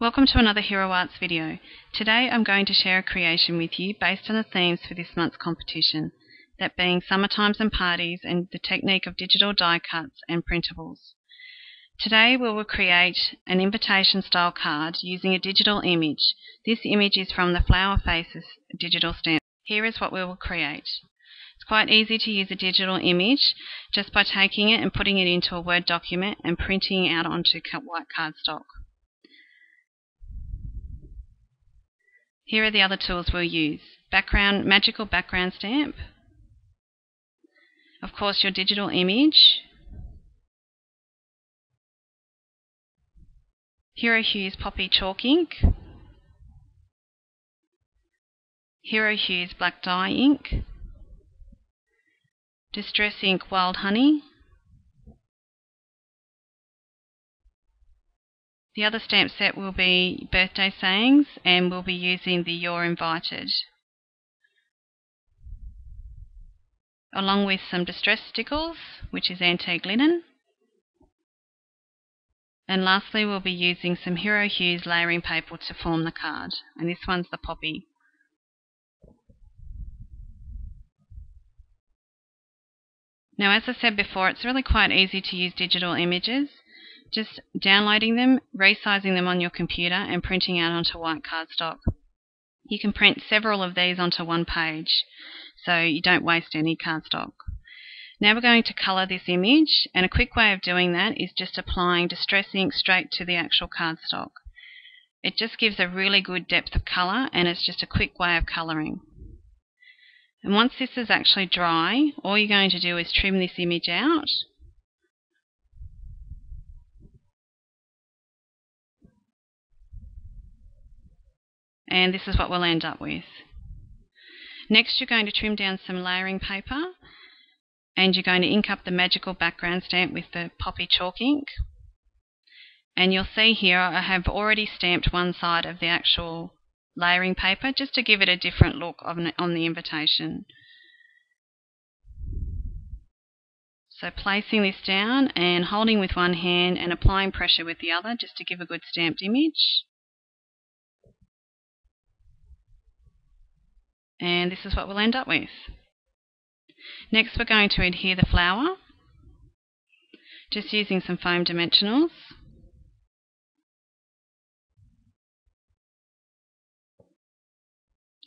Welcome to another Hero Arts video. Today I'm going to share a creation with you based on the themes for this month's competition, that being summertimes and parties and the technique of digital die cuts and printables. Today we will create an invitation style card using a digital image. This image is from the Flower Faces digital stamp. Here is what we will create. It's quite easy to use a digital image just by taking it and putting it into a Word document and printing out onto white cardstock. Here are the other tools we'll use. Magical background stamp. Of course, your digital image. Hero Hues Poppy Chalk Ink. Hero Hues Black Dye Ink. Distress Ink Wild Honey. The other stamp set will be birthday sayings, and we'll be using the You're Invited, along with some distress stickers, which is antique linen. And lastly, we'll be using some Hero Hues layering paper to form the card, and this one's the poppy. Now, as I said before, it's really quite easy to use digital images. Just downloading them, resizing them on your computer and printing out onto white cardstock. You can print several of these onto one page, so you don't waste any cardstock. Now we're going to colour this image, and a quick way of doing that is just applying Distress Ink straight to the actual cardstock. It just gives a really good depth of colour, and it's just a quick way of colouring. And once this is actually dry, all you're going to do is trim this image out. And this is what we'll end up with. Next, you're going to trim down some layering paper, and you're going to ink up the magical background stamp with the poppy chalk ink. And you'll see here I have already stamped one side of the actual layering paper just to give it a different look on the invitation. So placing this down and holding with one hand and applying pressure with the other just to give a good stamped image. And this is what we'll end up with. Next, we're going to adhere the flower, just using some foam dimensionals.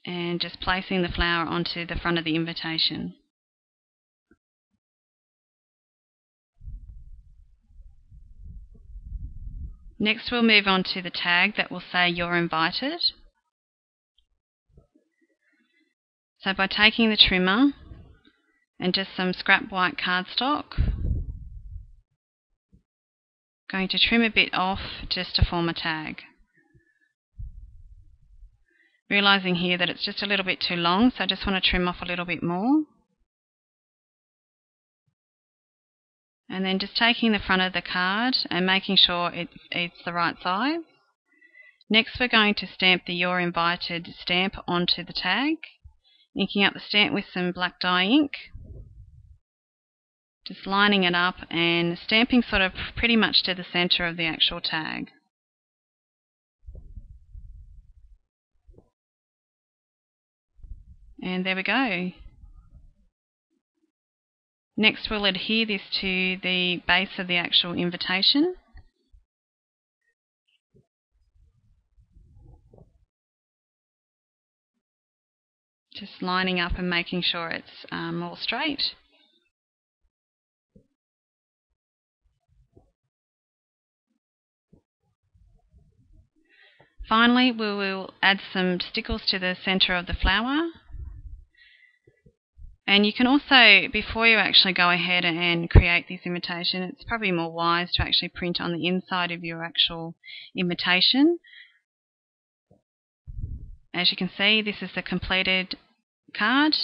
And just placing the flower onto the front of the invitation. Next, we'll move on to the tag that will say You're Invited. So by taking the trimmer and just some scrap white cardstock, going to trim a bit off just to form a tag. Realising here that it's just a little bit too long, so I just want to trim off a little bit more. And then just taking the front of the card and making sure it's the right size. Next, we're going to stamp the You're Invited stamp onto the tag. Inking up the stamp with some black dye ink, just lining it up and stamping sort of pretty much to the centre of the actual tag. And there we go. Next, we'll adhere this to the base of the actual invitation. Just lining up and making sure it's all straight. Finally, we will add some stickers to the centre of the flower. And you can also, before you actually go ahead and create this invitation, it's probably more wise to actually print on the inside of your actual invitation. As you can see, this is the completed card,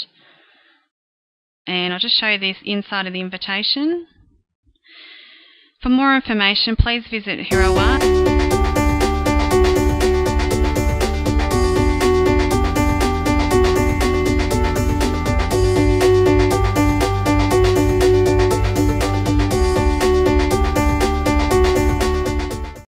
and I'll just show you this inside of the invitation. For more information, please visit Hero Arts.